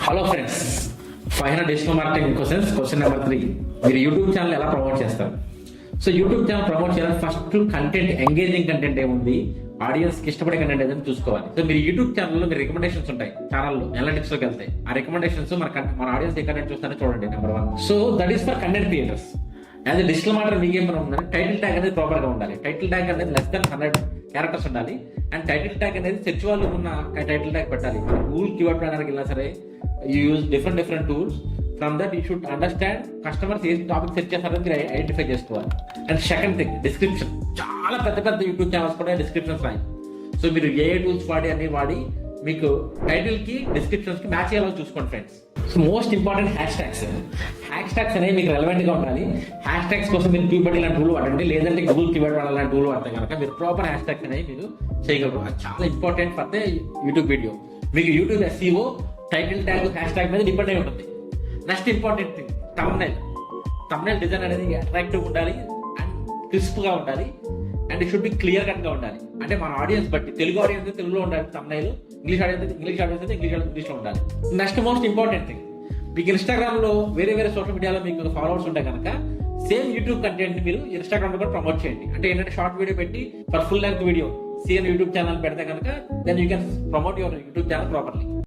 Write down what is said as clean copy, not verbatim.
Hello friends, 500 digital marketing question number 3. మీరు YouTube channel ఎలా promote చేస్తారు? సో యూట్యూబ్ ఛానల్ ప్రమోట్ చేయాలి, first content, engaging content ఏముంది, audience కి ఇష్టపడే కంటెంట్ ఏదని చూసుకోవాలి. సో మీరు యూట్యూబ్ ఛానల్లో మీరు రికమెండేషన్స్ ఉంటాయి, ఛానల్లో అనలిటిక్స్ లోకి వెళ్తాయి. ఆ రికమెండేషన్స్ మన ఆడియన్స్ ఏ కంటెంట్ చూస్తారో చూడండి. Number 1. So that is for content creators. As a digital marketer మీకు ఏమైనా ఉందంటే టైటిల్ ట్యాగ్ అనేది ప్రాపర్ గా ఉండాలి. టైటిల్ ట్యాగ్ అనేది లెస్ దాన్ 100 క్యారెక్టర్స్ ఉండాలి. అండ్ టైటిల్ ట్యాగ్ అనేది సెర్చ్ వాళ్ళు ఉన్న టైటిల్ ట్యాగ్ పెట్టాలి. గూగుల్ కీవర్డ్ ప్లానర్కి వెళ్ళినా సరే, you use different tools. From that you should understand customers A topic search చేస్తారని మీరు ఐడెంటిఫై చేసుకోవాలి. And second thing, description. చాలా పెద్ద యూట్యూబ్ ఛానల్స్ కూడా డిస్క్రిప్షన్స్ రాయి. సో మీరు ఏ టూల్స్ వాడి మీకు టైటిల్ కి డిస్క్రిప్షన్స్ కి మ్యాచ్ అయ్యేలా చూసుకోండి friends. So most important hash tags అనేవి మీకు రెలవెంట్ గా ఉండాలి. హ్యాష్ ట్యాగ్స్ కోసం మీరు కీవర్డ్ ఇలాంటి టూల్ వాడండి, లేదంటే గూగుల్ కీవర్డ్ వాడాలని టూల్ వాడితే కనుక మీరు ప్రాపర్ హ్యాష్ ట్యాగ్స్ అనేవి మీరు చేయగలరు. అది చాలా important for the YouTube video. మీకు YouTube SEO title tag, hashtag మీద డిపెండ్ అయి ఉంటుంది. Next important thing, thumbnail design అనేది అట్రాక్టివ్ ఉండాలి అండ్ క్రిస్ప్ గా ఉండాలి and should be clear cut గా ఉండాలి. అంటే మన ఆడియన్స్ బట్టి, తెలుగు ఆడియన్స్ తెలుగులో ఉండాలి తమ్నైల్, ఇంగ్లీష్ ఆడియన్స్ అయితే ఇంగ్లీష్ లో ఉండాలి. నెక్స్ట్ మోస్ట్ ఇంపార్టెంట్ థింగ్, మీకు ఇన్స్టాగ్రామ్ లో వేరే సోషల్ మీడియాలో మీకు ఫాలోవర్స్ ఉంటే కనుక సేమ్ యూట్యూబ్ కంటెంట్ మీరు ఇన్స్టాగ్రామ్ లో కూడా ప్రమోట్ చేయండి. అంటే ఏంటంటే షార్ట్ వీడియో పెట్టి for full length video same YouTube channel పెడితే కనుక then you can promote your YouTube channel properly.